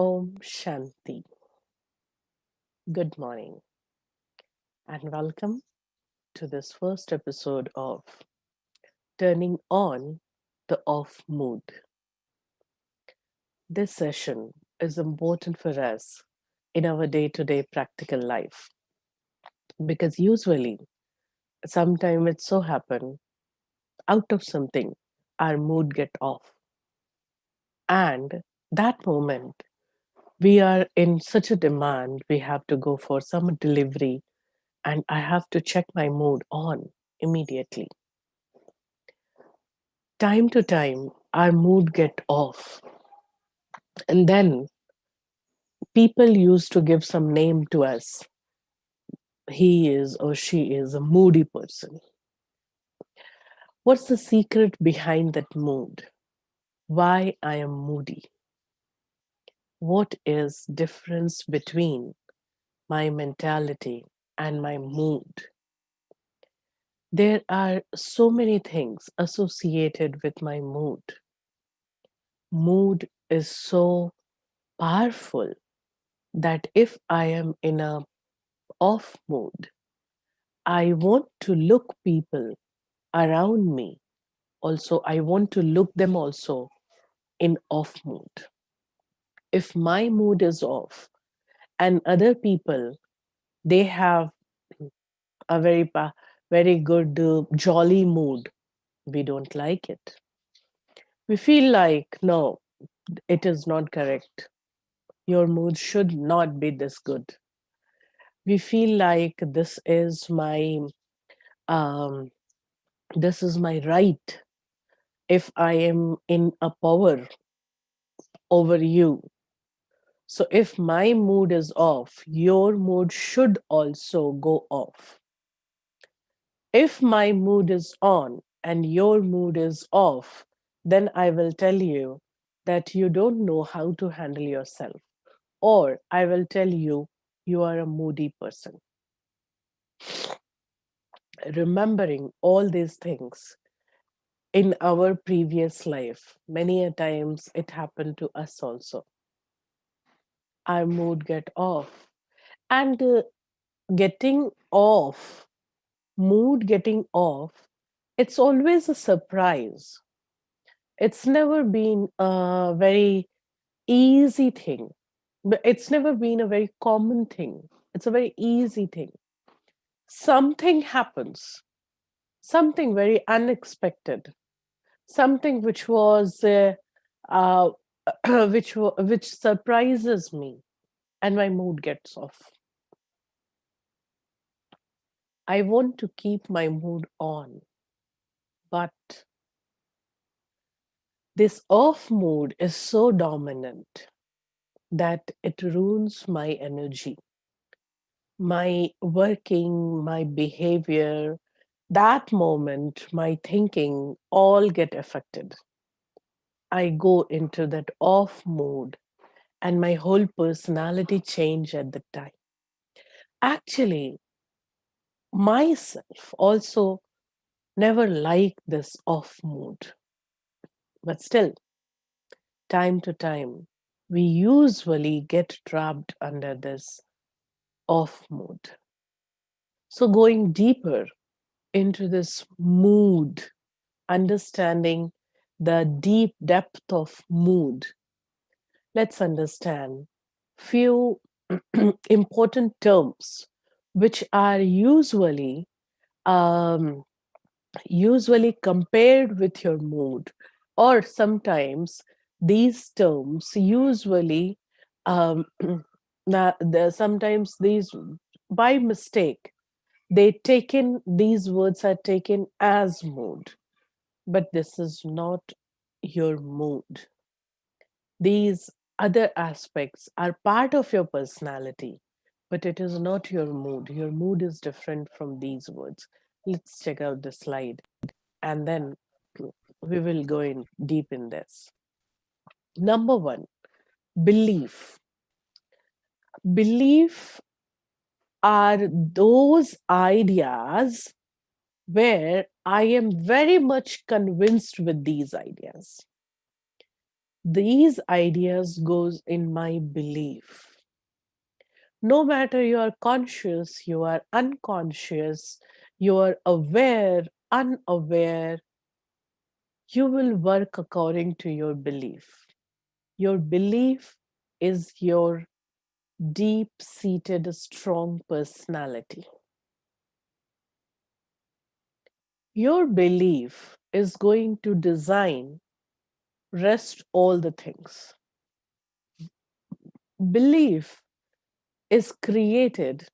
Om Shanti. Good morning and welcome to this first episode of Turning On the Off Mood. This session is important for us in our day to day practical life because usually, sometimes it so happen out of something, our mood get off. And that moment, we are in such a demand, we have to go for some delivery and I have to check my mood on immediately. Time to time our mood get off, and then people used to give some name to us. He is or she is a moody person. What's the secret behind that mood? Why I am moody? What is difference between my mentality and my mood? There are so many things associated with my mood. Mood is so powerful that if I am in a off mood, I want to look people around me. Also, I want to look them also in off mood. If my mood is off and other people, they have a very good jolly mood, we don't like it. We feel like, no, it is not correct. Your mood should not be this good. We feel like um, this is my right. If I am in a power over you, so if my mood is off, your mood should also go off. If my mood is on and your mood is off, then I will tell you that you don't know how to handle yourself, or I will tell you you are a moody person. Remembering all these things in our previous life, many a times it happened to us also. Our mood get off, and getting off mood getting off, it's always a surprise. It's never been a very easy thing, but it's never been a very common thing. It's a very easy thing. Something happens, something very unexpected, something which was uh, which surprises me, and my mood gets off. I want to keep my mood on, but this off mood is so dominant that it ruins my energy, my working, my behavior. That moment, my thinking all get affected. I go into that off mood and my whole personality change at the time. Actually, myself also never liked this off mood, but still, time to time, we usually get trapped under this off mood. So, going deeper into this mood, understanding the deep depth of mood, let's understand few important terms which are um, usually compared with your mood, or sometimes these terms usually sometimes these by mistake these words are taken as mood, but this is not your mood. These other aspects are part of your personality, but it is not your mood. Your mood is different from these words. Let's check out the slide and then we will go in deep in this. Number one, belief. Belief are those ideas where I am very much convinced with these ideas. These ideas goes in my belief. No matter you are conscious, you are unconscious, you are aware, unaware, you will work according to your belief. Your belief is your deep seated, strong personality. Your belief is going to design rest all the things. Belief is created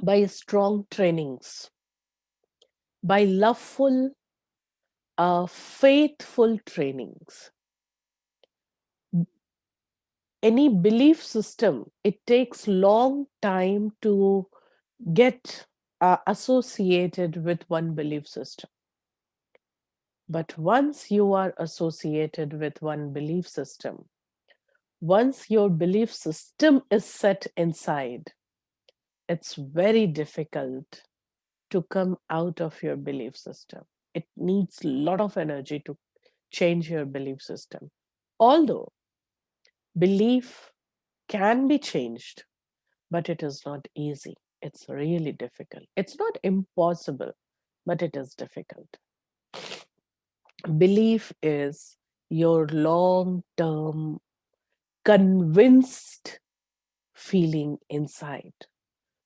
by strong trainings, by loveful, faithful trainings. Any belief system, it takes long time to get associated with one belief system. But once you are associated with one belief system, once your belief system is set inside, it's very difficult to come out of your belief system. It needs a lot of energy to change your belief system. Although belief can be changed, but it is not easy. It's really difficult. It's not impossible, but it is difficult. Belief is your long term convinced feeling inside,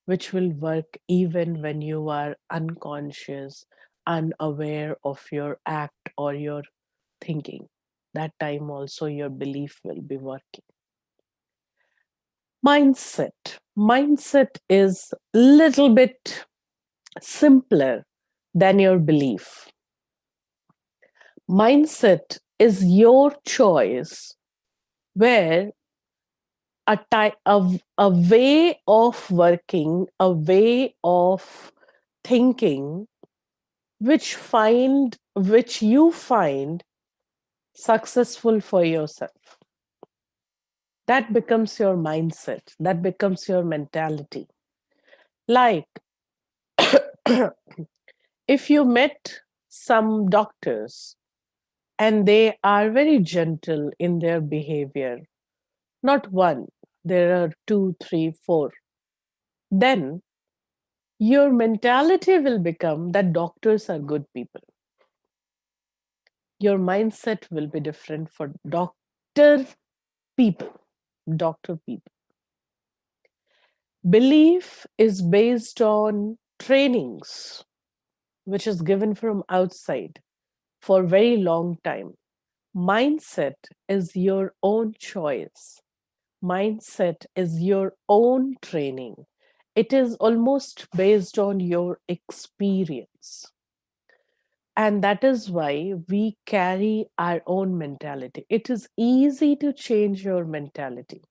which will work even when you are unconscious, unaware of your act or your thinking. That time also your belief will be working. Mindset is little bit simpler than your belief. Mindset is your choice, where a way of working, a way of thinking, which you find successful for yourself. That becomes your mindset, that becomes your mentality. Like, if you met some doctors and they are very gentle in their behavior, not one, there are two, three, four, then your mentality will become that doctors are good people. Your mindset will be different for doctor people. Doctor people. Belief is based on trainings, which is given from outside for very long time. Mindset is your own choice. Mindset is your own training. It is almost based on your experience. And that is why we carry our own mentality. It is easy to change your mentality.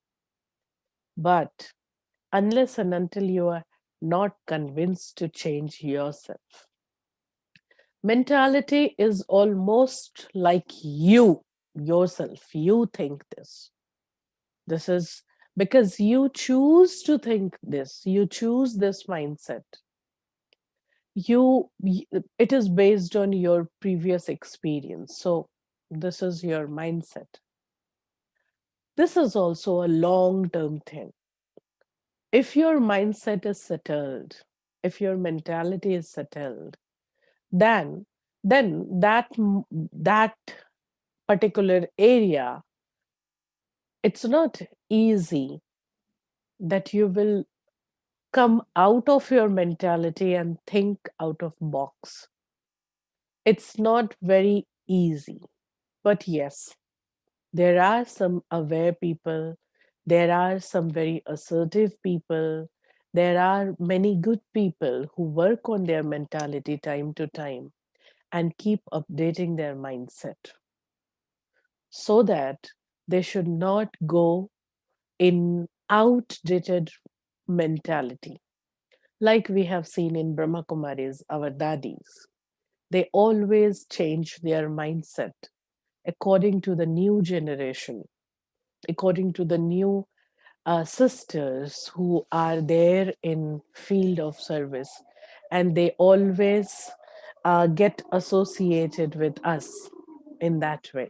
But unless and until you are not convinced to change yourself, mentality is almost like you yourself. You think this. This is because you choose to think this, you choose this mindset. It is based on your previous experience. So, this is your mindset. This is also a long term thing. If your mindset is settled, if your mentality is settled, then that particular area, it's not easy that you will come out of your mentality and think out of box. It's not very easy. But yes, there are some aware people, there are some very assertive people, there are many good people who work on their mentality time to time and keep updating their mindset so that they should not go in outdated mentality. Like we have seen in Brahma Kumaris, our daddies, they always change their mindset according to the new generation, according to the new sisters who are there in field of service, and they always get associated with us in that way.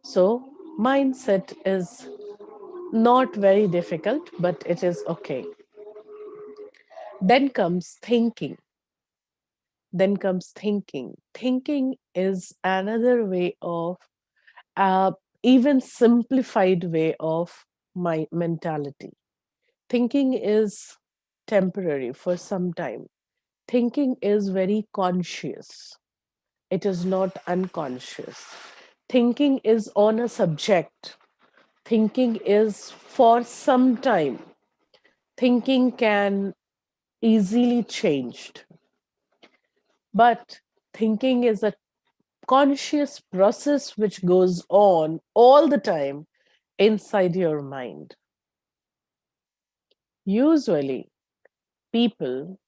So, mindset is not very difficult, but it is okay. Then comes thinking. Then comes thinking. Thinking is another way of, uh, even simplified way of my mentality. Thinking is temporary for some time. Thinking is very conscious, it is not unconscious. Thinking is on a subject, thinking is for some time. Thinking can easily changed, but thinking is a conscious process which goes on all the time inside your mind. Usually people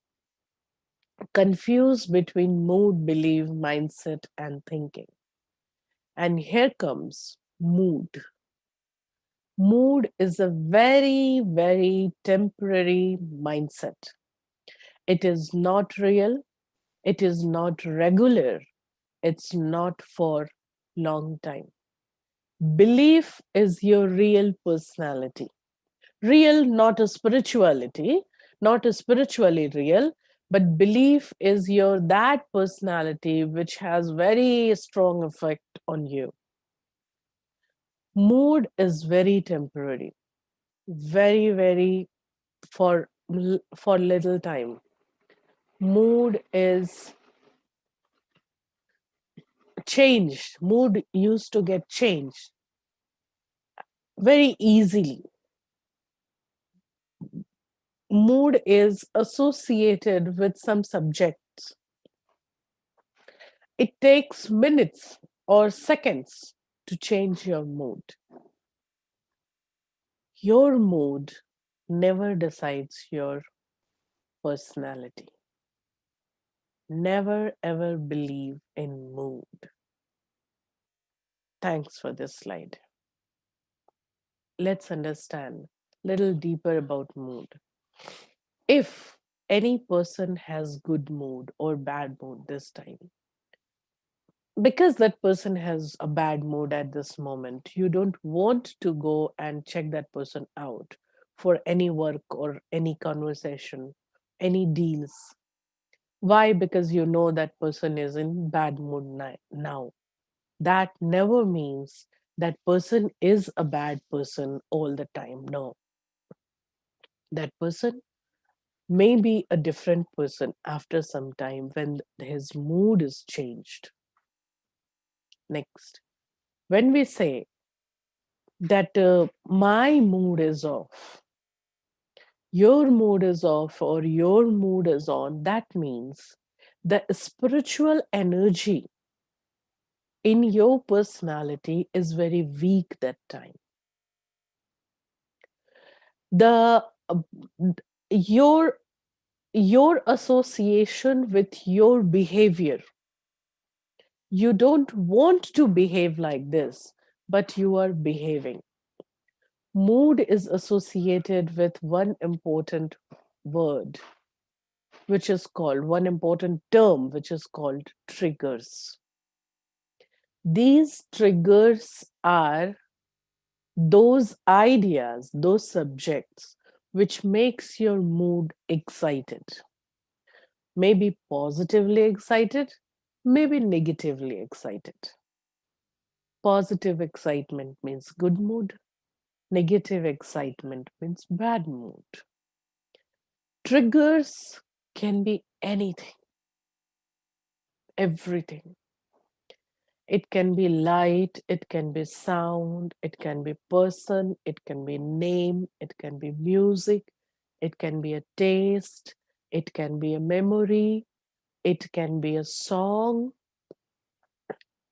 confuse between mood, belief, mindset, and thinking. And here comes mood. Mood is a very, very temporary mindset. It is not real, it is not regular, it's not for long time. Belief is your real personality. Real, not a spirituality, not a spiritually real, but belief is your that personality which has very strong effect on you. Mood is very temporary, very, very for little time. Mood is changed. Mood used to get changed very easily. Mood is associated with some subjects. It takes minutes or seconds to change your mood. Your mood never decides your personality. Never ever believe in mood. Thanks for this slide. Let's understand a little deeper about mood. If any person has good mood or bad mood this time, because that person has a bad mood at this moment, you don't want to go and check that person out for any work or any conversation, any deals. Why? Because you know that person is in bad mood now. That never means that person is a bad person all the time. No, that person may be a different person after some time when his mood is changed. Next, when we say that my mood is off, your mood is off, or your mood is on, that means the spiritual energy in your personality is very weak that time. The your your association with your behavior, you don't want to behave like this, but you are behaving. Mood is associated with one important word, which is called one important term, which is called triggers. These triggers are those ideas, those subjects which makes your mood excited. Maybe positively excited, maybe negatively excited. Positive excitement means good mood. Negative excitement means bad mood. Triggers can be anything, everything. It can be light, it can be sound, it can be person, it can be name, it can be music, it can be a taste, it can be a memory, it can be a song,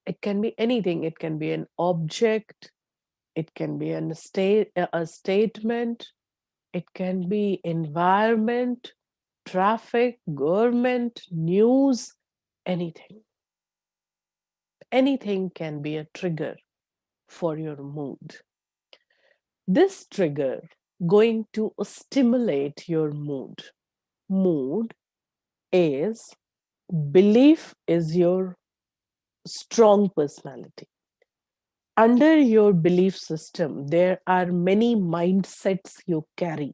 it can be anything. It can be an object, it can be a statement, it can be environment, traffic, government, news, anything. Anything can be a trigger for your mood. This trigger going to stimulate your mood. Mood is belief is your strong personality. Under your belief system, there are many mindsets you carry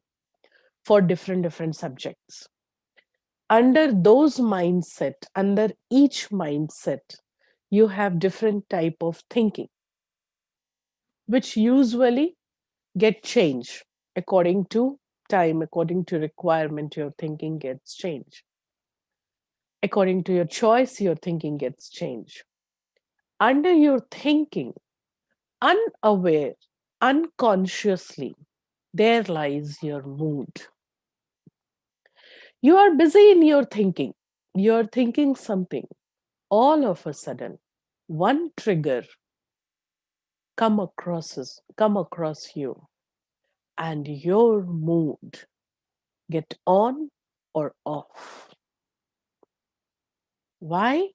for different subjects. Under those mindset, under each mindset, you have different type of thinking, which usually get changed according to time, according to requirement. Your thinking gets changed according to your choice. Your thinking gets changed. Under your thinking, unaware, unconsciously, there lies your mood. You are busy in your thinking. You're thinking something. All of a sudden, one trigger come across you, and your mood get on or off. Why?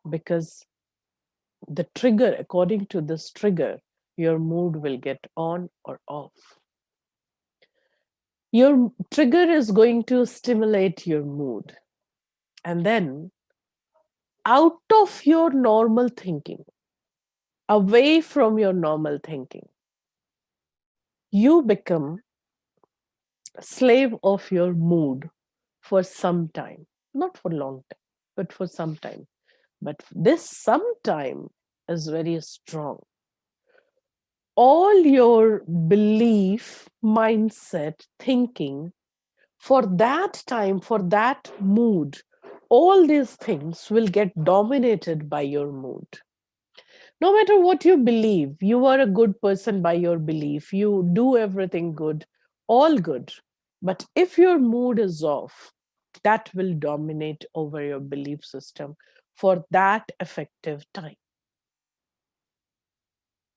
Because the trigger, according to this trigger, your mood will get on or off. Your trigger is going to stimulate your mood, and then out of your normal thinking, away from your normal thinking, you become a slave of your mood for some time, not for long time, but for some time. But this sometime is very strong. All your belief, mindset, thinking, for that time, for that mood, all these things will get dominated by your mood. No matter what you believe, you are a good person by your belief, you do everything good, all good. But if your mood is off, that will dominate over your belief system for that effective time.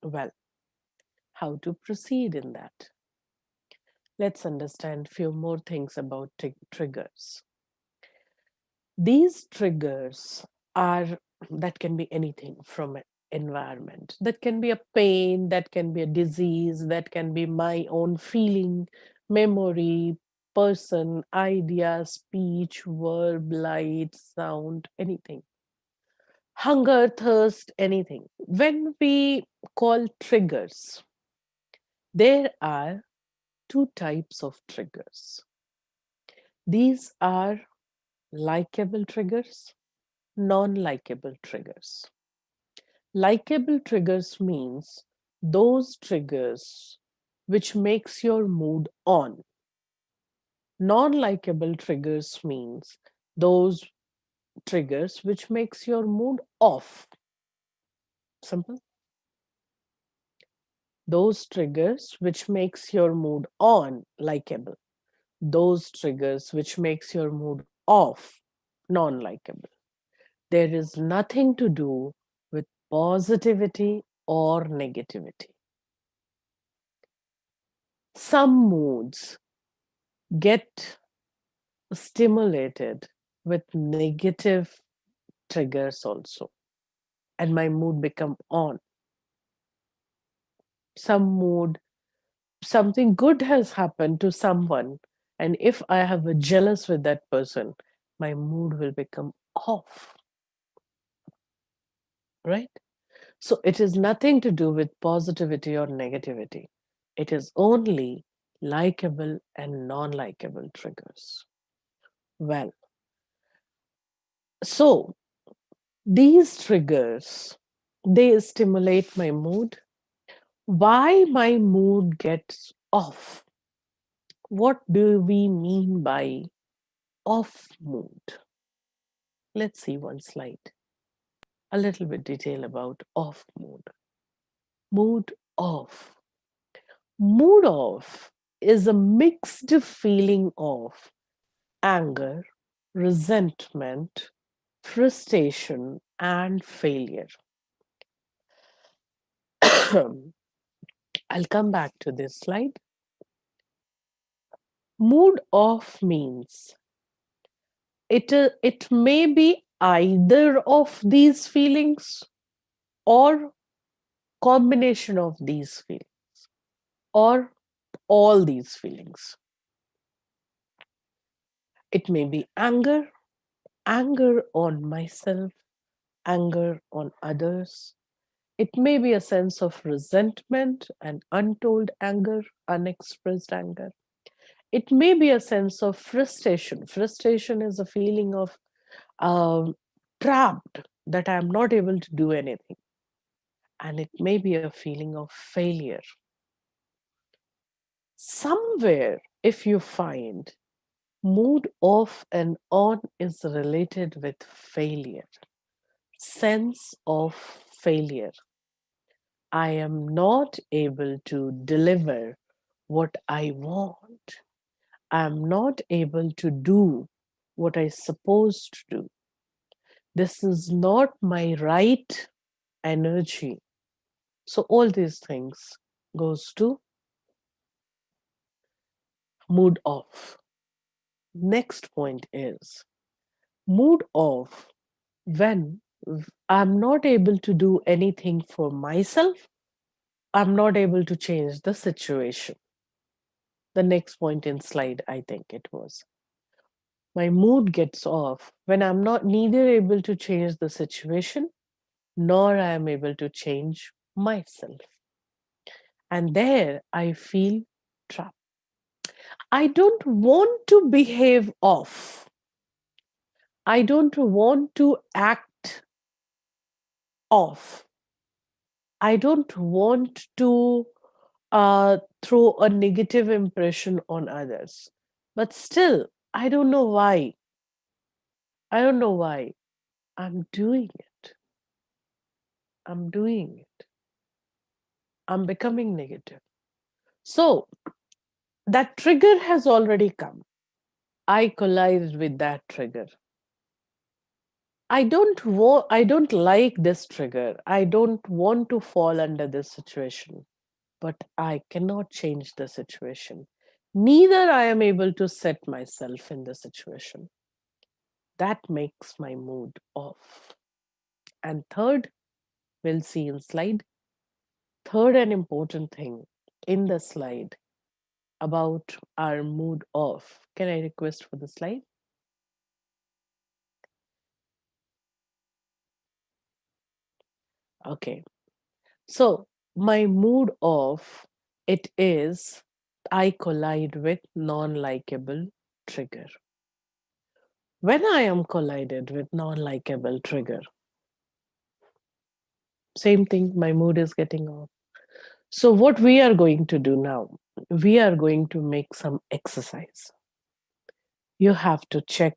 Well, how to proceed in that? Let's understand few more things about triggers. These triggers are, that can be anything from an environment, that can be a pain, that can be a disease, that can be my own feeling, memory, person, idea, speech, verb, light, sound, anything, hunger, thirst, anything. When we call triggers, there are two types of triggers. These are likable triggers, non-likable triggers. Likable triggers means those triggers which makes your mood on. Non-likable triggers means those triggers which makes your mood off. Simple. Those triggers which makes your mood on, likable. Those triggers which makes your mood off, non-likable. There is nothing to do with positivity or negativity. Some moods get stimulated with negative triggers also, and my mood become on. Some mood, something good has happened to someone, and if I have a jealous with that person, my mood will become off, right? So it is nothing to do with positivity or negativity. It is only likable and non-likable triggers. Well, so these triggers, they stimulate my mood. Why my mood gets off? What do we mean by off mood? Let's see one slide. A little bit detail about off mood. Mood off. Mood off is a mixed feeling of anger, resentment, frustration, and failure. I'll come back to this slide. Mood off means it may be either of these feelings or combination of these feelings or all these feelings. It may be anger, anger on myself, anger on others. It may be a sense of resentment and untold anger, unexpressed anger. It may be a sense of frustration. Frustration is a feeling of um, trapped, that I am not able to do anything. And it may be a feeling of failure. Somewhere, if you find mood off and on is related with failure, sense of failure. I am not able to deliver what I want. I am not able to do what I supposed to do. This is not my right energy. So all these things goes to mood off. Next point is mood off when I'm not able to do anything for myself. I'm not able to change the situation. The next point in slide, I think it was. My mood gets off when I'm not neither able to change the situation nor I am able to change myself. And there I feel trapped. I don't want to behave off. I don't want to act off. I don't want to throw a negative impression on others. But still, I don't know why. I don't know why. I'm doing it. I'm doing it. I'm becoming negative. So that trigger has already come. I collided with that trigger. I don't like this trigger. I don't want to fall under this situation, but I cannot change the situation. Neither I am able to set myself in the situation. That makes my mood off. And third, we'll see in slide. Third and important thing in the slide about our mood off. Can I request for the slide? Okay. So my mood off, it is I collide with non-likable trigger. When I am collided with non-likable trigger, same thing, my mood is getting off. So what we are going to do now, we are going to make some exercise. You have to check.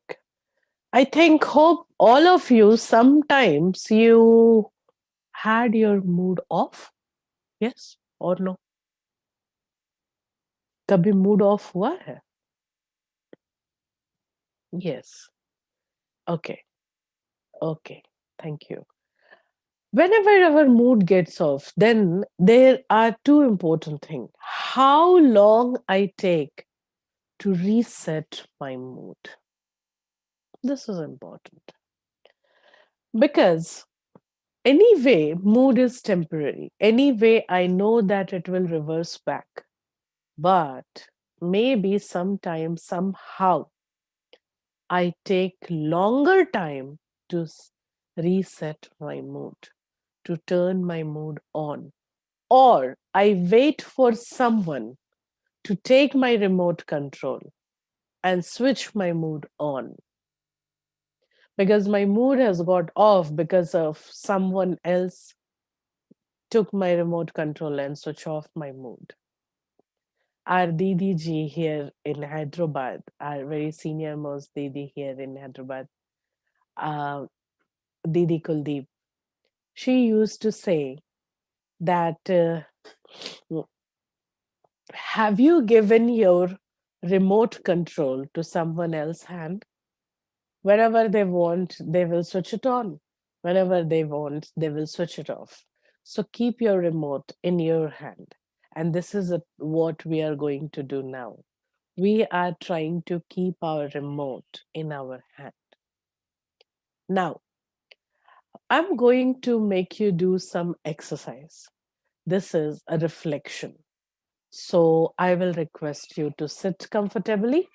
I think, hope all of you, sometimes you had your mood off. Yes or no? कभी mood off हुआ है? Yes. Okay. Okay. Thank you. Whenever our mood gets off, then there are two important things. How long I take to reset my mood. This is important. Because anyway, mood is temporary. Anyway, I know that it will reverse back. But maybe sometime, somehow, I take longer time to reset my mood, to turn my mood on. Or I wait for someone to take my remote control and switch my mood on. Because my mood has got off because of someone else took my remote control and switch off my mood. Our Didi ji here in Hyderabad, our very senior most Didi here in Hyderabad, uh, Didi Kuldeep, she used to say that have you given your remote control to someone else's hand? Whenever they want, they will switch it on. Whenever they want, they will switch it off. So keep your remote in your hand. And this is what we are going to do now. We are trying to keep our remote in our hand. Now, I'm going to make you do some exercise. This is a reflection. So I will request you to sit comfortably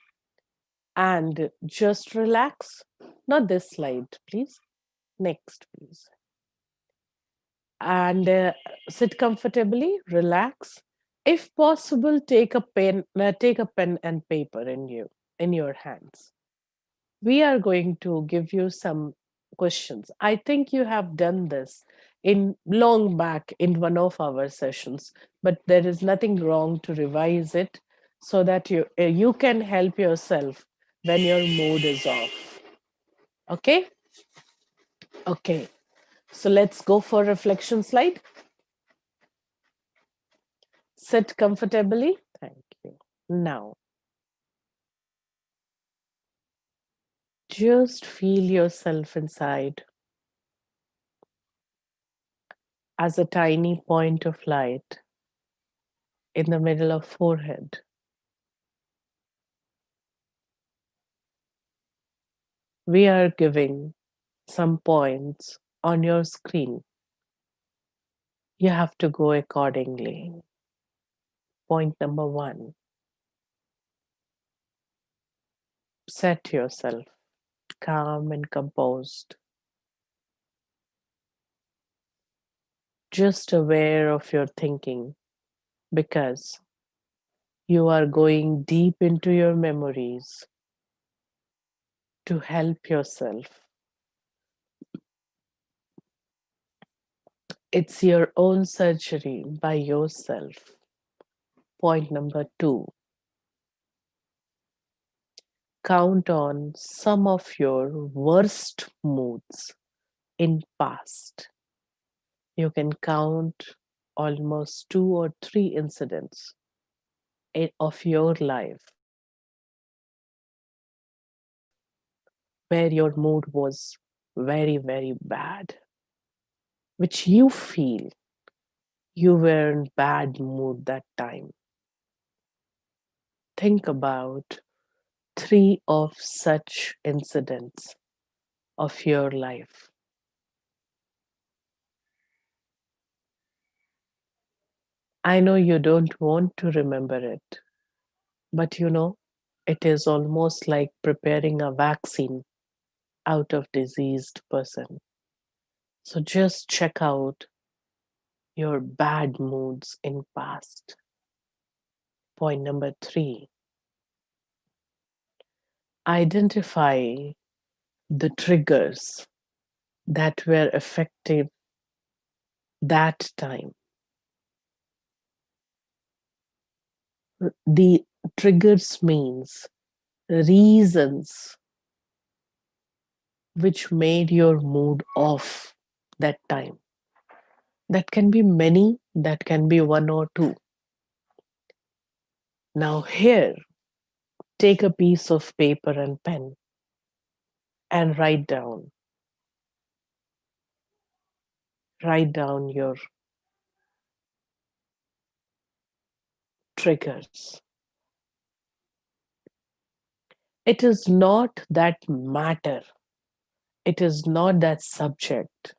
and just relax. Not this slide, please. Next, please. And sit comfortably, relax. If possible, take a pen and paper in your hands. We are going to give you some questions. I think you have done this in long back in one of our sessions, but there is nothing wrong to revise it so that you can help yourself when your mood is off. Okay? Okay. So let's go for reflection slide. Sit comfortably. Thank you. Now, just feel yourself inside as a tiny point of light in the middle of forehead. We are giving some points on your screen. You have to go accordingly. Point number 1, set yourself calm and composed, just aware of your thinking because you are going deep into your memories to help yourself. It's your own surgery by yourself. Point number 2, count on some of your worst moods in past. You can count almost 2 or 3 incidents of your life where your mood was very, very bad, which you feel you were in bad mood that time. Think about 3 of such incidents of your life. I know you don't want to remember it, but it is almost like preparing a vaccine out of diseased person. So just check out your bad moods in past. Point number 3, identify the triggers that were effective that time. The triggers means reasons which made your mood off that time. That can be many, that can be 1 or 2. Now, here, take a piece of paper and pen and write down your triggers. It is not that matter, it is not that subject.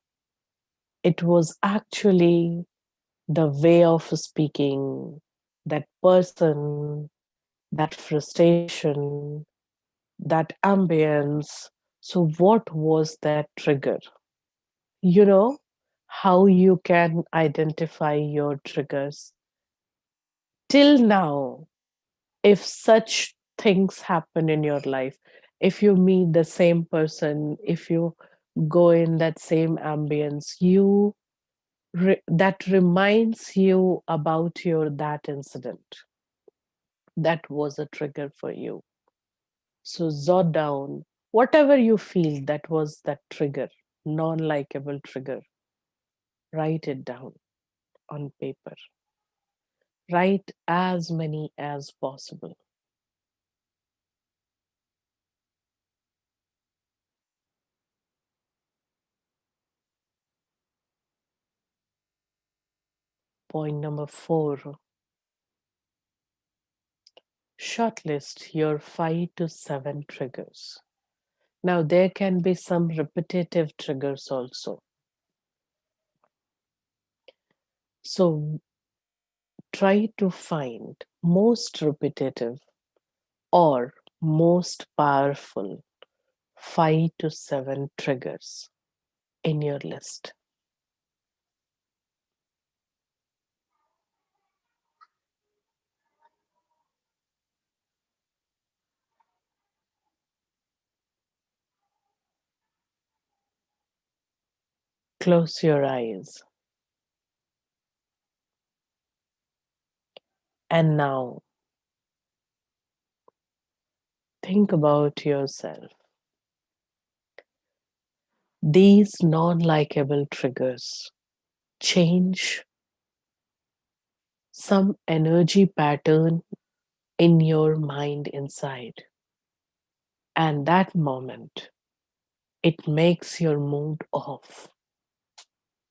It was actually the way of speaking, that person, that frustration, that ambience. So, what was that trigger? You know how you can identify your triggers. Till now, if such things happen in your life, if you meet the same person, if you go in that same ambience, that reminds you about your that incident. That was a trigger for you. So jot down whatever you feel that was that trigger, non-likable trigger. Write it down on paper. Write as many as possible. Point number 4, shortlist your 5 to 7 triggers. Now, there can be some repetitive triggers also. So, try to find most repetitive or most powerful 5 to 7 triggers in your list. Close your eyes. And now think about yourself. These non likable triggers change some energy pattern in your mind inside. And that moment, it makes your mood off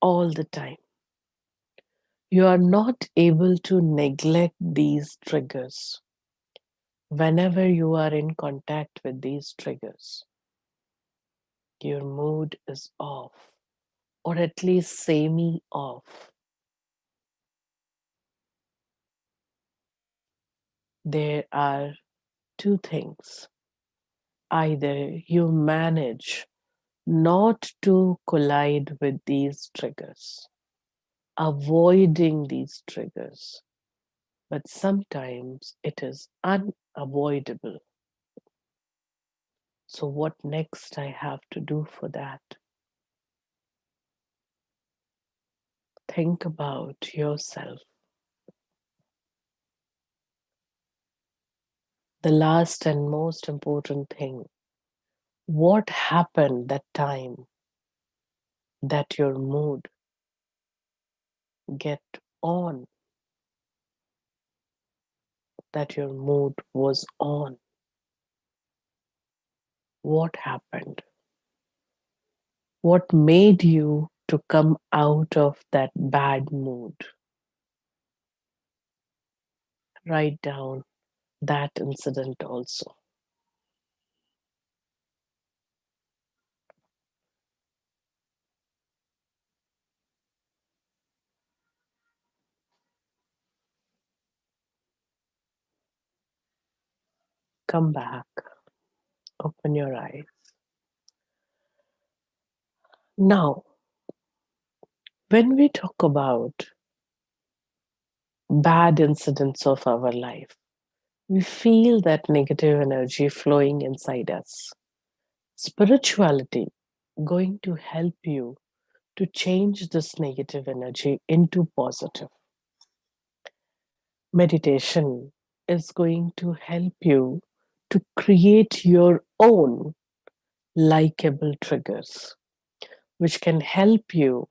all the time. You are not able to neglect these triggers. Whenever you are in contact with these triggers, your mood is off, or at least semi off. There are two things. Either you manage not to collide with these triggers, avoiding these triggers, but sometimes it is unavoidable. So, what next I have to do for that? Think about yourself. The last and most important thing, what happened that time that your mood get on, that your mood was on? What happened? What made you to come out of that bad mood? Write down that incident also. Come back, open your eyes. Now, when we talk about bad incidents of our life, we feel that negative energy flowing inside us. Spirituality going to help you to change this negative energy into positive. Meditation is going to help you to create your own likable triggers, which can help you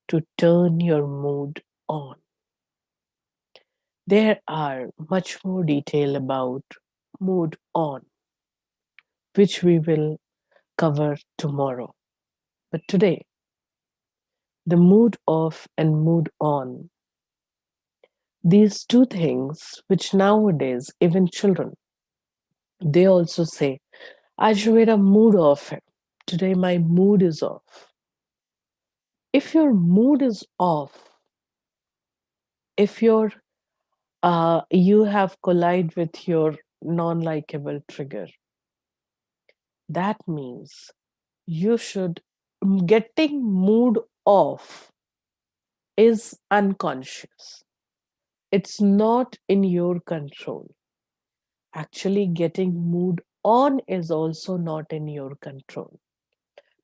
to turn your mood on. There are much more detail about mood on, which we will cover tomorrow. But today, the mood off and mood on, these two things, which nowadays even children, they also say, आज मेरा mood off है. Today my mood is off. If your mood is off, if you have collided with your non-likable trigger, that means you should getting mood off is unconscious. It's not in your control. Actually, getting mood on is also not in your control.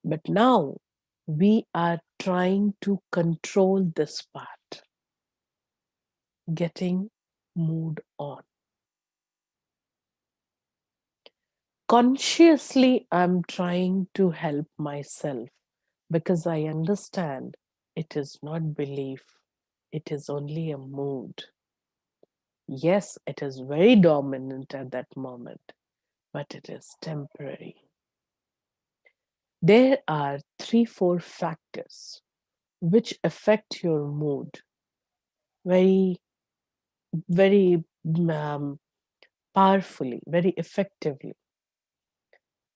But now we are trying to control this part, getting mood on. Consciously, I'm trying to help myself because I understand it is not belief, it is only a mood. Yes, it is very dominant at that moment, but it is temporary. There are 3, 4 factors which affect your mood very, very powerfully, very effectively.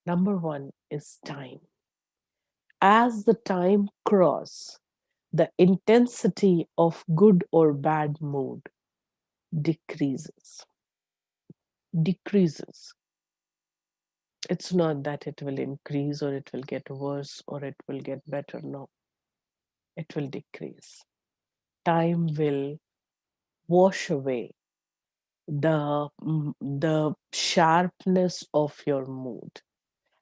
Number one is time. As the time cross, the intensity of good or bad mood decreases. Decreases. It's not that it will increase or it will get worse or it will get better. No, it will decrease. Time will wash away the sharpness of your mood,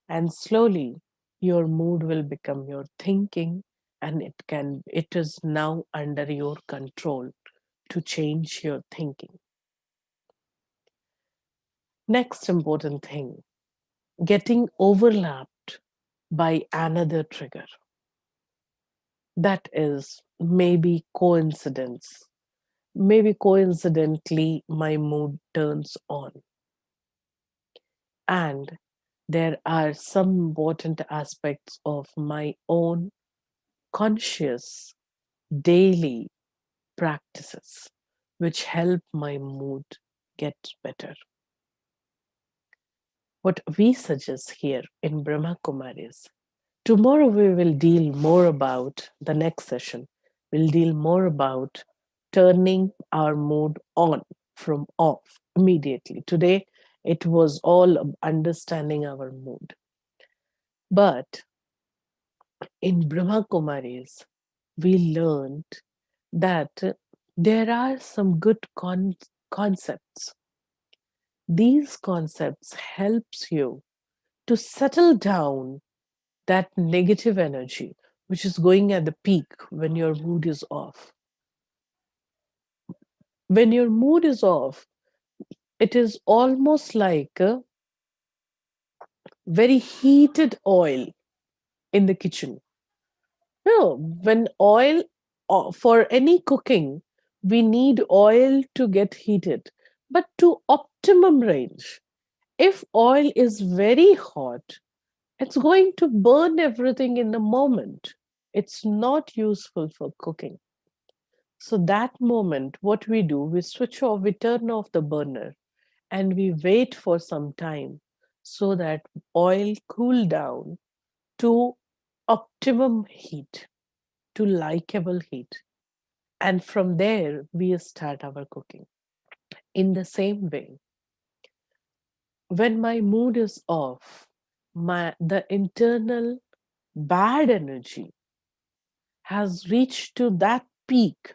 and slowly your mood will become your thinking, and it is now under your control to change your thinking. Next important thing, getting overlapped by another trigger. That is maybe coincidence. Maybe coincidentally, my mood turns on. And there are some important aspects of my own conscious daily practices which help my mood get better. What we suggest here in Brahma Kumaris. Tomorrow we will deal more about the next session. We'll deal more about turning our mood on from off immediately. Today it was all understanding our mood. But in Brahma Kumaris, we learned that there are some good concepts. These concepts helps you to settle down that negative energy which is going at the peak when your mood is off. When your mood is off, it is almost like a very heated oil in the kitchen. No, when oil, for any cooking, we need oil to get heated, but to optimum range. If oil is very hot, it's going to burn everything in the moment. It's not useful for cooking. So that moment, what we do, we switch off, we turn off the burner and we wait for some time so that oil cool down to optimum heat, to likable heat. And from there, we start our cooking. In the same way, when my mood is off, the internal bad energy has reached to that peak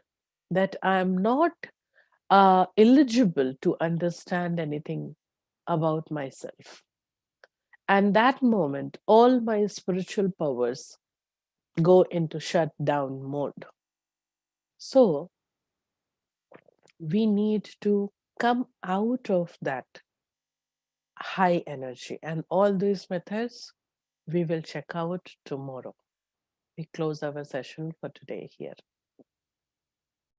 that I am not eligible to understand anything about myself. And that moment, all my spiritual powers go into shutdown mode. So we need to come out of that high energy. And all these methods we will check out tomorrow. We close our session for today here.